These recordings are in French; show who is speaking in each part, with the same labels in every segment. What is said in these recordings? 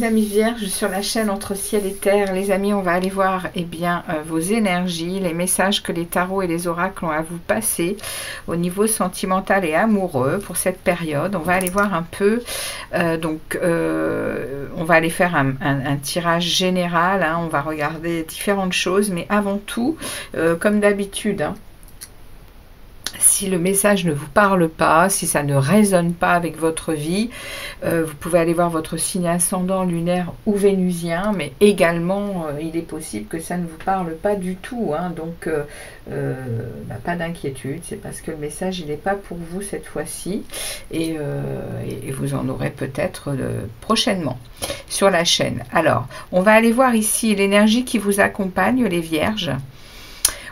Speaker 1: amis vierges sur la chaîne Entre ciel et terre. Les amis, on va aller voir vos énergies, les messages que les tarots et les oracles ont à vous passer au niveau sentimental et amoureux pour cette période. On va aller voir un peu, on va aller faire un tirage général, hein. On va regarder différentes choses, mais avant tout, comme d'habitude, hein, si le message ne vous parle pas, si ça ne résonne pas avec votre vie, vous pouvez aller voir votre signe ascendant, lunaire ou vénusien, mais également, il est possible que ça ne vous parle pas du tout, hein, donc pas d'inquiétude, c'est parce que le message, il n'est pas pour vous cette fois-ci, et vous en aurez peut-être prochainement sur la chaîne. Alors, on va aller voir ici l'énergie qui vous accompagne, les vierges.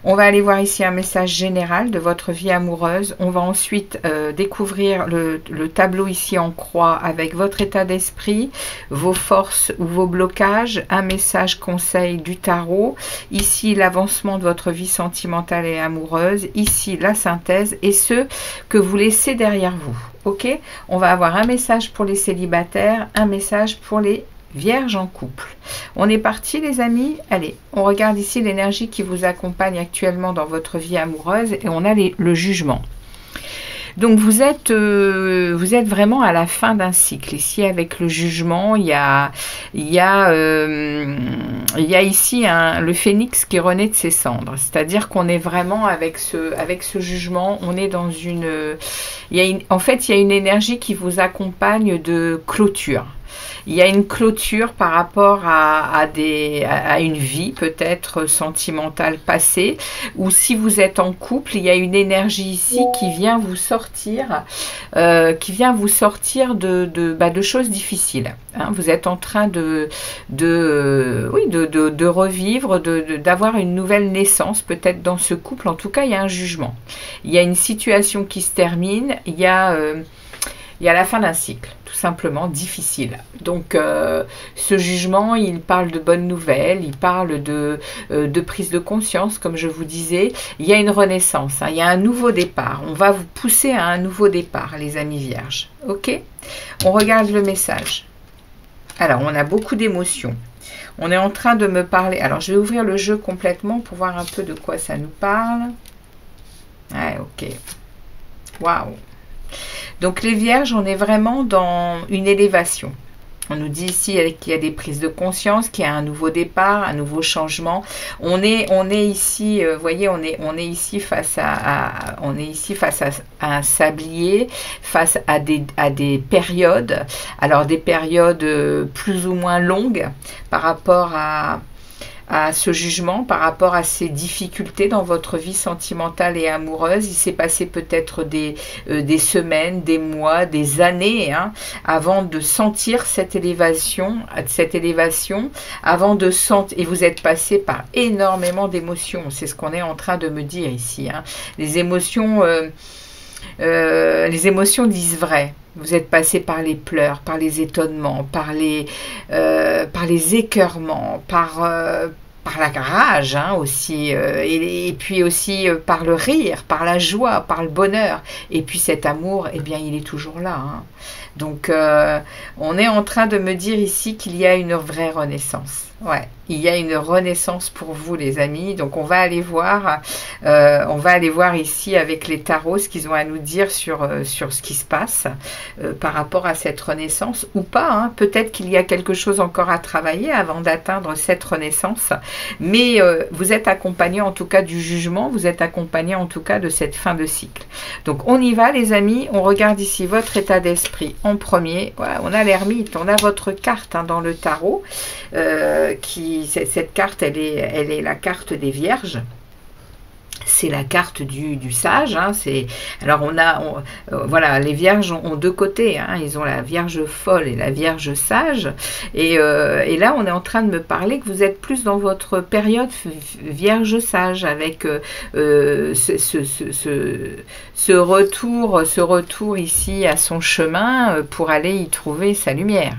Speaker 1: On va aller voir ici un message général de votre vie amoureuse. On va ensuite découvrir le tableau ici en croix avec votre état d'esprit, vos forces ou vos blocages, un message conseil du tarot, ici l'avancement de votre vie sentimentale et amoureuse, ici la synthèse et ce que vous laissez derrière vous. Ok? On va avoir un message pour les célibataires, un message pour les Vierge en couple. On est parti les amis. Allez, on regarde ici l'énergie qui vous accompagne actuellement dans votre vie amoureuse et on a le jugement. Donc vous êtes vraiment à la fin d'un cycle. Ici avec le jugement, il y a ici le phénix qui renaît de ses cendres. C'est-à-dire qu'on est vraiment avec ce jugement, on est dans en fait, il y a une énergie qui vous accompagne de clôture. Il y a une clôture par rapport à une vie peut-être sentimentale passée, ou si vous êtes en couple, il y a une énergie ici qui vient vous sortir, de choses difficiles. Hein. Vous êtes en train de revivre, d'avoir une nouvelle naissance peut-être dans ce couple. En tout cas, il y a un jugement. Il y a une situation qui se termine, il y a la fin d'un cycle, tout simplement difficile. Donc, ce jugement, il parle de bonnes nouvelles, il parle de prise de conscience, comme je vous disais. Il y a une renaissance, hein, il y a un nouveau départ. On va vous pousser à un nouveau départ, les amis vierges. Ok? On regarde le message. Alors, on a beaucoup d'émotions. On est en train de me parler. Alors, je vais ouvrir le jeu complètement pour voir un peu de quoi ça nous parle. Ouais, ok. Waouh! Donc les vierges, on est vraiment dans une élévation. On nous dit ici qu'il y a des prises de conscience, qu'il y a un nouveau départ, un nouveau changement. On est ici, vous voyez, on est ici face à un sablier, face à des périodes. Alors des périodes plus ou moins longues par rapport à ce jugement, par rapport à ces difficultés dans votre vie sentimentale et amoureuse. Il s'est passé peut-être des semaines, des mois, des années, hein, avant de sentir cette élévation, avant de sentir, et vous êtes passé par énormément d'émotions. C'est ce qu'on est en train de me dire ici, hein. Les émotions disent vrai. Vous êtes passé par les pleurs, par les étonnements, par les écœurements, par la rage, hein, aussi, et puis aussi par le rire, par la joie, par le bonheur. Et puis cet amour, eh bien, il est toujours là. Hein. Donc, on est en train de me dire ici qu'il y a une vraie renaissance. Ouais, il y a une renaissance pour vous, les amis. Donc, on va aller voir ici avec les tarots ce qu'ils ont à nous dire sur ce qui se passe par rapport à cette renaissance ou pas. Hein. Peut-être qu'il y a quelque chose encore à travailler avant d'atteindre cette renaissance. Mais vous êtes accompagné en tout cas du jugement, vous êtes accompagné en tout cas de cette fin de cycle. Donc, on y va, les amis. On regarde ici votre état d'esprit en premier. Voilà, on a l'ermite, on a votre carte, hein, dans le tarot. Cette carte, elle est la carte des vierges. C'est la carte du sage. Hein, alors, voilà, les vierges ont deux côtés. Hein, ils ont la vierge folle et la vierge sage. Et là, on est en train de me parler que vous êtes plus dans votre période vierge sage, avec ce retour ici à son chemin pour aller y trouver sa lumière.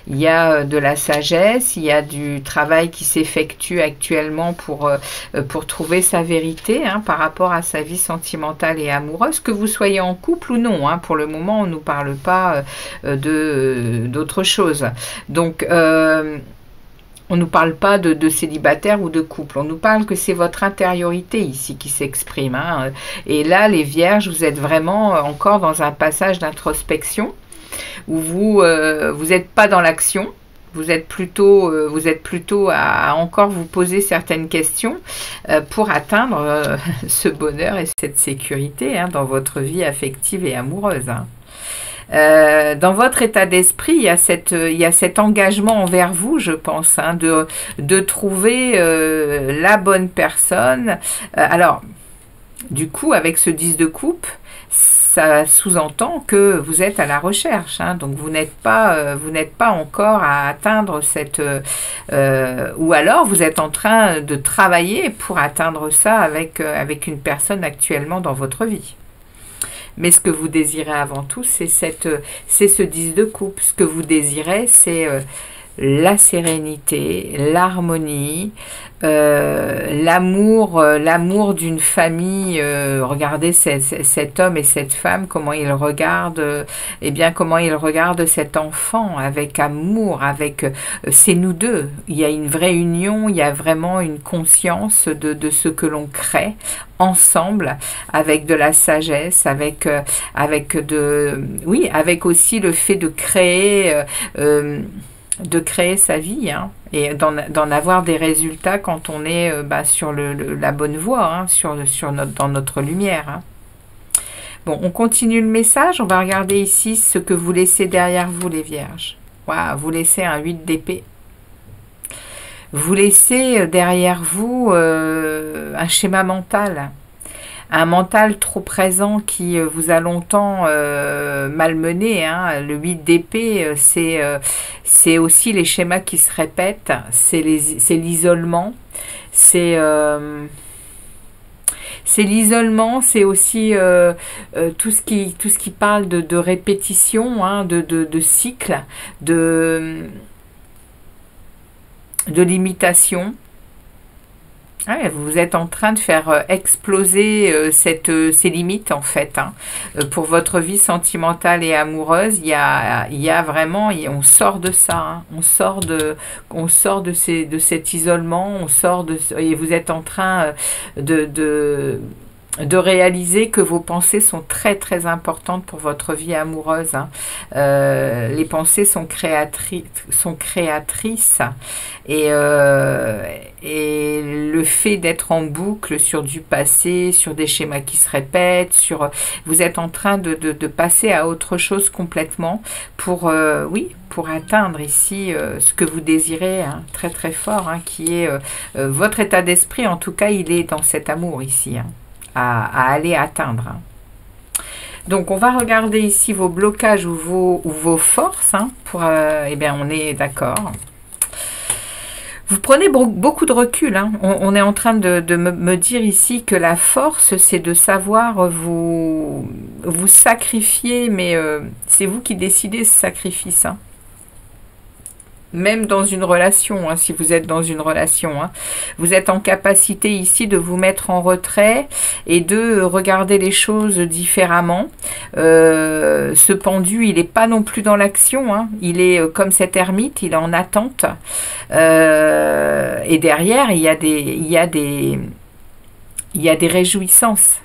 Speaker 1: Il y a de la sagesse, il y a du travail qui s'effectue actuellement pour trouver sa vérité. hein, par rapport à sa vie sentimentale et amoureuse, que vous soyez en couple ou non. Hein. Pour le moment, on ne nous parle pas d'autre chose. Donc, on ne nous parle pas de célibataire ou de couple. On nous parle que c'est votre intériorité ici qui s'exprime. Hein. Et là, les vierges, vous êtes vraiment encore dans un passage d'introspection où vous n'êtes pas dans l'action. Vous êtes plutôt à encore vous poser certaines questions pour atteindre ce bonheur et cette sécurité hein, dans votre vie affective et amoureuse. Hein. Dans votre état d'esprit, il y a cet engagement envers vous, je pense, hein, de trouver la bonne personne. Alors, du coup, avec ce 10 de coupe, ça sous-entend que vous êtes à la recherche, hein, donc vous n'êtes pas encore à atteindre cette, ou alors vous êtes en train de travailler pour atteindre ça avec une personne actuellement dans votre vie. Mais ce que vous désirez avant tout, c'est ce 10 de coupe. Ce que vous désirez, c'est la sérénité, l'harmonie, l'amour d'une famille. Regardez cet homme et cette femme, comment ils regardent, comment ils regardent cet enfant avec amour, avec c'est nous deux. Il y a une vraie union, il y a vraiment une conscience de ce que l'on crée ensemble, avec de la sagesse, avec aussi le fait de créer sa vie hein, et d'en avoir des résultats quand on est sur la bonne voie, hein, dans notre lumière. Hein. Bon, on continue le message. On va regarder ici ce que vous laissez derrière vous, les vierges. Wow, vous laissez un 8 d'épée. Vous laissez derrière vous un schéma mental. Un mental trop présent qui vous a longtemps malmené. Hein. Le 8 d'épée, c'est aussi les schémas qui se répètent, c'est l'isolement, c'est l'isolement, c'est aussi tout ce qui parle de répétition, hein, de cycle, de limitation. Ouais, vous êtes en train de faire exploser ces limites en fait. Hein. Pour votre vie sentimentale et amoureuse, il y a vraiment, on sort de ça. Hein. On sort de cet isolement, et vous êtes en train de réaliser que vos pensées sont très très importantes pour votre vie amoureuse. Hein. Les pensées sont créatrices et le fait d'être en boucle sur du passé, sur des schémas qui se répètent, vous êtes en train de passer à autre chose complètement pour atteindre ici ce que vous désirez hein, très très fort, hein, qui est votre état d'esprit. En tout cas, il est dans cet amour ici. Hein. À aller atteindre. Donc on va regarder ici vos blocages ou vos forces. Hein, on est d'accord. Vous prenez beaucoup de recul. Hein. On est en train de me dire ici que la force, c'est de savoir vous sacrifier, mais c'est vous qui décidez ce sacrifice. Hein. Même dans une relation, hein, si vous êtes dans une relation, hein, vous êtes en capacité ici de vous mettre en retrait et de regarder les choses différemment. Ce pendu, il n'est pas non plus dans l'action, hein, il est comme cet ermite, il est en attente. Et derrière, il y a des réjouissances.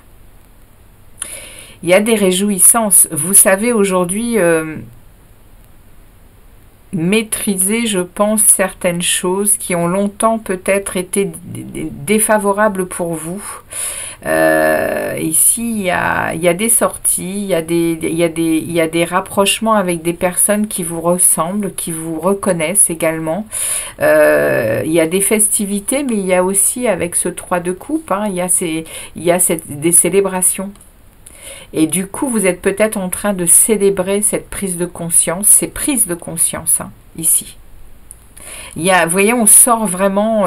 Speaker 1: Il y a des réjouissances. Vous savez, aujourd'hui... maîtriser, je pense, certaines choses qui ont longtemps peut-être été défavorables pour vous. Ici, il y a des sorties, il y a des rapprochements avec des personnes qui vous ressemblent, qui vous reconnaissent également. Il y a des festivités, mais il y a aussi, avec ce 3 de coupe, hein, il y a des célébrations. Et du coup, vous êtes peut-être en train de célébrer cette prise de conscience, ces prises de conscience, hein, ici. Vous voyez, on sort vraiment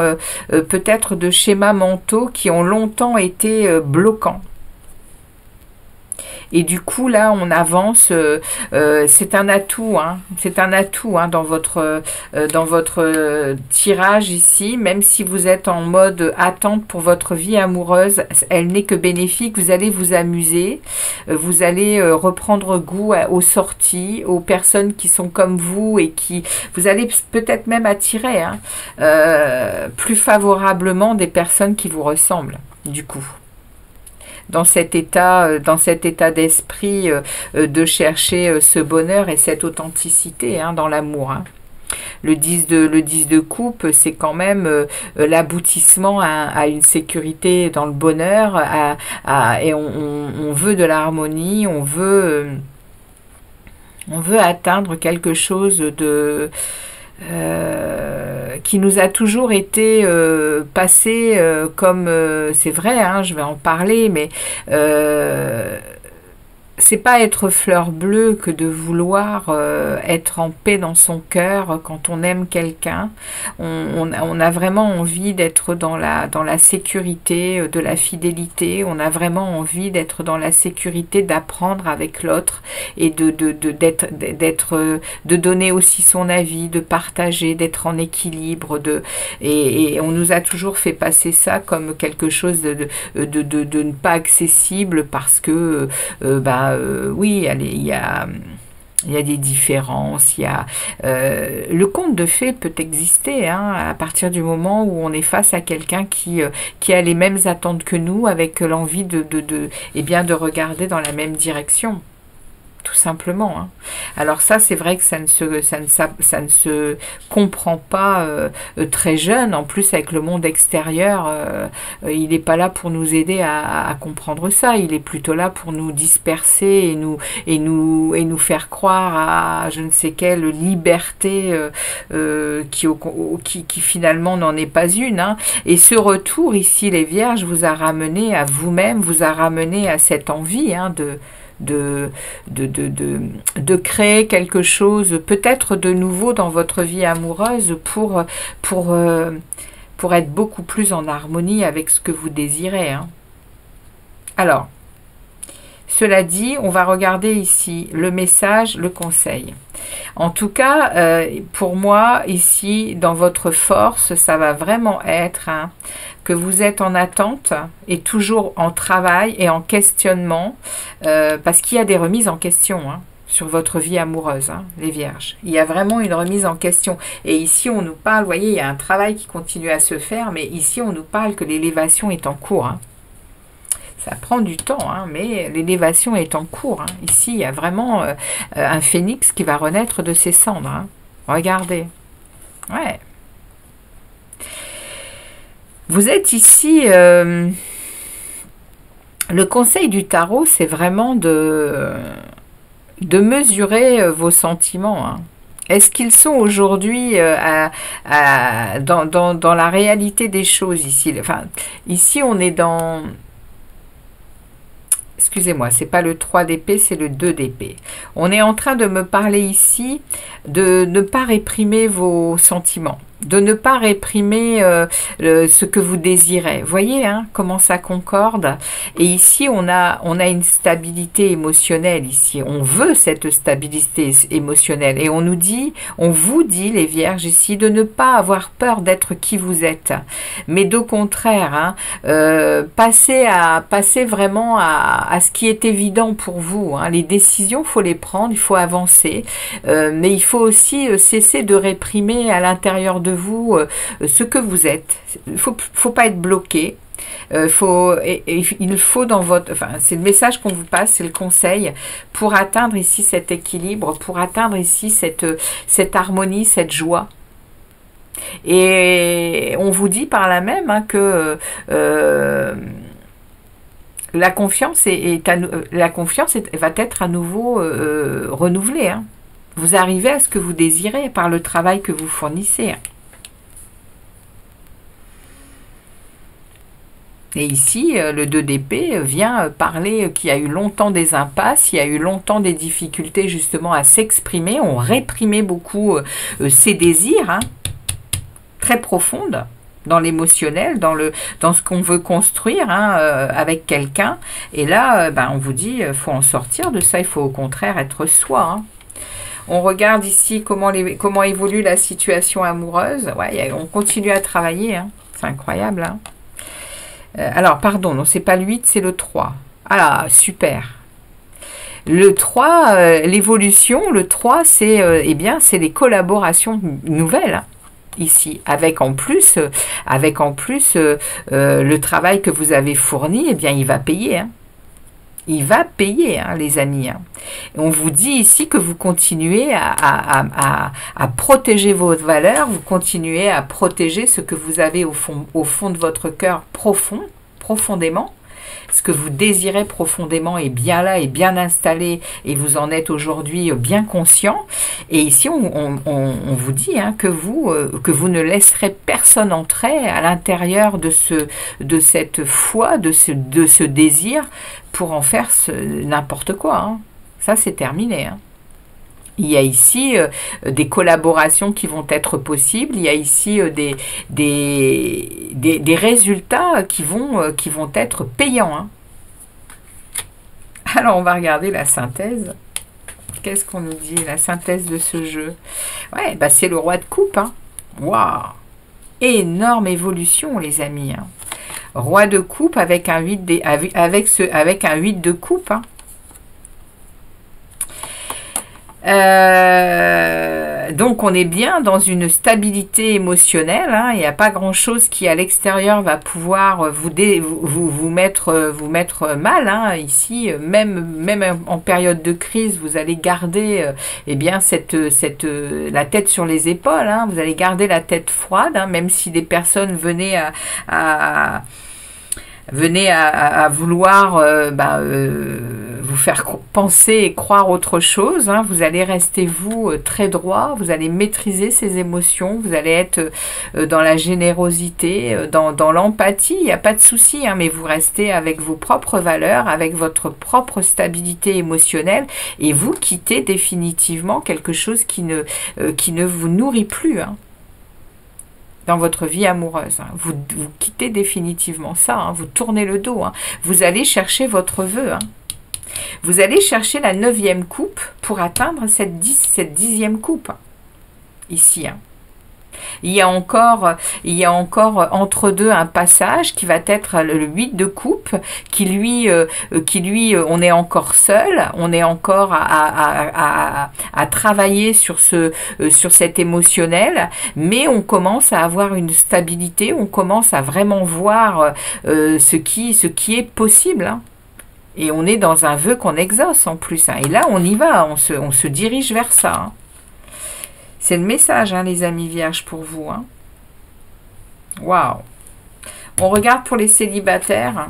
Speaker 1: peut-être de schémas mentaux qui ont longtemps été bloquants. Et du coup, là, on avance. C'est un atout, hein, c'est un atout hein, dans votre tirage ici. Même si vous êtes en mode attente pour votre vie amoureuse, elle n'est que bénéfique. Vous allez vous amuser, vous allez reprendre goût aux sorties, aux personnes qui sont comme vous et qui vous allez peut-être même attirer hein, plus favorablement des personnes qui vous ressemblent. Du coup. Dans cet état d'esprit de chercher ce bonheur et cette authenticité hein, dans l'amour. Hein. Le 10 de coupe, c'est quand même l'aboutissement à une sécurité dans le bonheur, et on veut de l'harmonie, on veut atteindre quelque chose de qui nous a toujours été passé comme c'est vrai hein, je vais en parler mais c'est pas être fleur bleue que de vouloir être en paix dans son cœur quand on aime quelqu'un. On a vraiment envie d'être dans la sécurité de la fidélité. On a vraiment envie d'être dans la sécurité d'apprendre avec l'autre et de donner aussi son avis, de partager, d'être en équilibre. Et on nous a toujours fait passer ça comme quelque chose de ne pas accessible parce que oui, il y a des différences, le conte de fées peut exister hein, à partir du moment où on est face à quelqu'un qui a les mêmes attentes que nous, avec l'envie de regarder dans la même direction. Tout simplement. Hein. Alors ça, c'est vrai que ça ne se comprend pas très jeune. En plus, avec le monde extérieur, il n'est pas là pour nous aider à comprendre ça. Il est plutôt là pour nous disperser et nous faire croire à je ne sais quelle liberté qui finalement n'en est pas une. Hein. Et ce retour ici, les Vierges, vous a ramené à vous-même, vous a ramené à cette envie hein, de créer quelque chose peut-être de nouveau dans votre vie amoureuse pour être beaucoup plus en harmonie avec ce que vous désirez. Hein. Alors, cela dit, on va regarder ici le message, le conseil. En tout cas, pour moi, ici, dans votre force, ça va vraiment être hein, que vous êtes en attente et toujours en travail et en questionnement, parce qu'il y a des remises en question hein, sur votre vie amoureuse, hein, les Vierges. Il y a vraiment une remise en question. Et ici, on nous parle, vous voyez, il y a un travail qui continue à se faire, mais ici, on nous parle que l'élévation est en cours. Hein. Ça prend du temps, hein, mais l'élévation est en cours. Hein. Ici, il y a vraiment un phénix qui va renaître de ses cendres. Hein. Regardez. Ouais. Vous êtes ici... le conseil du tarot, c'est vraiment de mesurer vos sentiments. Hein. Est-ce qu'ils sont aujourd'hui dans la réalité des choses ici? Enfin, ici, on est dans... Excusez-moi, c'est pas le 3 d'épée, c'est le 2 d'épée. On est en train de me parler ici de ne pas réprimer vos sentiments, de ne pas réprimer ce que vous désirez. Vous voyez hein, comment ça concorde. Et ici, on a une stabilité émotionnelle. Ici, on veut cette stabilité émotionnelle. Et on vous dit, les Vierges, ici, de ne pas avoir peur d'être qui vous êtes. Mais d'au contraire, hein, passer vraiment à ce qui est évident pour vous. Hein. Les décisions, il faut les prendre, il faut avancer. Mais il faut aussi cesser de réprimer à l'intérieur de vous ce que vous êtes. Il faut pas être bloqué. Il faut dans votre... Enfin, c'est le message qu'on vous passe, c'est le conseil pour atteindre ici cet équilibre, pour atteindre ici cette harmonie, cette joie. Et on vous dit par là même hein, que la confiance va être à nouveau renouvelée. Hein. Vous arrivez à ce que vous désirez par le travail que vous fournissez. Et ici, le 2 d'épée vient parler qu'il y a eu longtemps des impasses, il y a eu longtemps des difficultés justement à s'exprimer. On réprimait beaucoup ses désirs, hein, très profondes. dans l'émotionnel, dans ce qu'on veut construire hein, avec quelqu'un. Et là, on vous dit, faut en sortir de ça. Il faut au contraire être soi. Hein. On regarde ici comment évolue la situation amoureuse. Ouais, on continue à travailler. Hein. C'est incroyable. Hein. Alors, pardon, non, c'est pas le 8, c'est le 3. Ah, super. Le 3, l'évolution, le 3, c'est c'est les collaborations nouvelles. Hein. Ici, avec en plus le travail que vous avez fourni, eh bien, il va payer. Hein. Il va payer, hein, les amis. Hein. Et on vous dit ici que vous continuez à protéger vos valeurs, vous continuez à protéger ce que vous avez au fond de votre cœur profondément. Ce que vous désirez profondément est bien là, est bien installé, et vous en êtes aujourd'hui bien conscient. Et ici, on vous dit hein, que vous ne laisserez personne entrer à l'intérieur de cette foi, de ce désir, pour en faire n'importe quoi. Hein. Ça, c'est terminé. Hein. Il y a ici des collaborations qui vont être possibles. Il y a ici des résultats qui vont être payants. Hein. Alors, on va regarder la synthèse. Qu'est-ce qu'on nous dit, la synthèse de ce jeu? Ouais, c'est le roi de coupe. Hein. Waouh! Énorme évolution, les amis. Hein. Roi de coupe avec un 8 de coupe. Hein. Donc on est bien dans une stabilité émotionnelle, hein. Il n'y a pas grand chose qui à l'extérieur va pouvoir vous mettre mal, hein. Ici même en période de crise vous allez garder la tête sur les épaules, hein. Vous allez garder la tête froide, hein, même si des personnes venaient à vouloir vous faire penser et croire autre chose. Hein. Vous allez rester, vous, très droit. Vous allez maîtriser ces émotions. Vous allez être dans la générosité, dans l'empathie. Il n'y a pas de souci, hein, mais vous restez avec vos propres valeurs, avec votre propre stabilité émotionnelle, et vous quittez définitivement quelque chose qui ne vous nourrit plus. Hein. Dans votre vie amoureuse. Hein. Vous quittez définitivement ça, hein. Vous tournez le dos. Hein. Vous allez chercher votre vœu. Hein. Vous allez chercher la 9e coupe pour atteindre cette 10e coupe. Hein. Ici. Hein. Il y a encore entre deux un passage qui va être le 8 de coupe, qui lui, on est encore seul, on est encore à travailler sur cet émotionnel, mais on commence à avoir une stabilité, on commence à vraiment voir ce qui est possible. Hein. Et on est dans un vœu qu'on exauce en plus. Hein. Et là, on y va, on se dirige vers ça. Hein. C'est le message, hein, les amis vierges, pour vous. Hein. Waouh! On regarde pour les célibataires.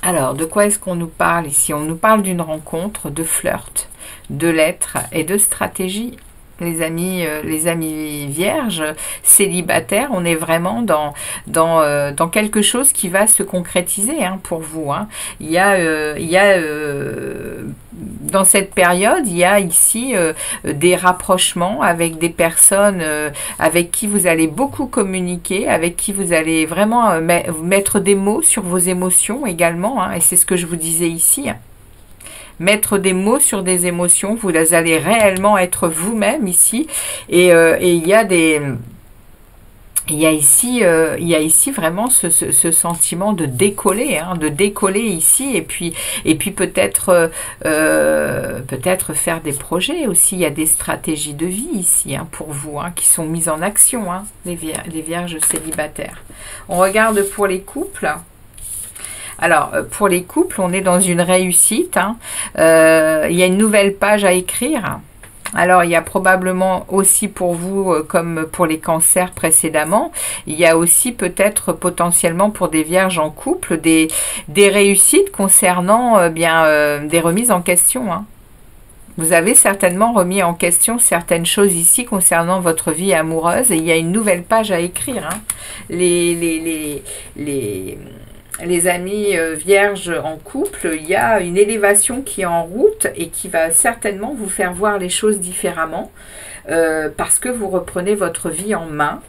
Speaker 1: Alors, de quoi est-ce qu'on nous parle ici? On nous parle d'une rencontre, de flirt, de lettres et de stratégie. Les amis vierges, célibataires, on est vraiment dans quelque chose qui va se concrétiser, hein, pour vous. Hein. Il y a dans cette période, il y a ici des rapprochements avec des personnes avec qui vous allez beaucoup communiquer, avec qui vous allez vraiment mettre des mots sur vos émotions également, hein, et c'est ce que je vous disais ici. Hein. Mettre des mots sur des émotions, vous allez réellement être vous-même ici, et il y a ici vraiment ce sentiment de décoller, hein, ici, et puis peut-être faire des projets aussi. Il y a des stratégies de vie ici, hein, pour vous, hein, qui sont mises en action, hein, les vierges célibataires. On regarde pour les couples. Alors, pour les couples, on est dans une réussite. Hein. Il y a une nouvelle page à écrire. Alors, il y a probablement aussi pour vous, comme pour les cancers précédemment, il y a aussi peut-être potentiellement pour des vierges en couple, des réussites concernant des remises en question. Hein. Vous avez certainement remis en question certaines choses ici concernant votre vie amoureuse, et il y a une nouvelle page à écrire. Hein. Les amis vierges en couple, il y a une élévation qui est en route et qui va certainement vous faire voir les choses différemment, parce que vous reprenez votre vie en main.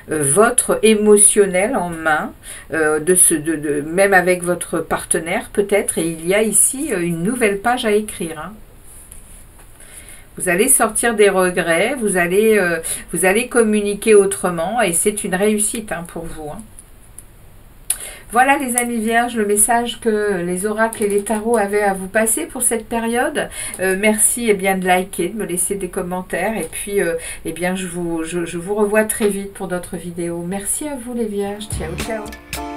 Speaker 1: votre émotionnel en main, même avec votre partenaire peut-être, et il y a ici une nouvelle page à écrire. Hein. Vous allez sortir des regrets, vous allez communiquer autrement, et c'est une réussite hein, pour vous. Hein. Voilà les amis vierges, le message que les oracles et les tarots avaient à vous passer pour cette période. Merci eh bien, de liker, de me laisser des commentaires. Et puis eh bien, je vous revois très vite pour d'autres vidéos. Merci à vous les vierges. Ciao, ciao.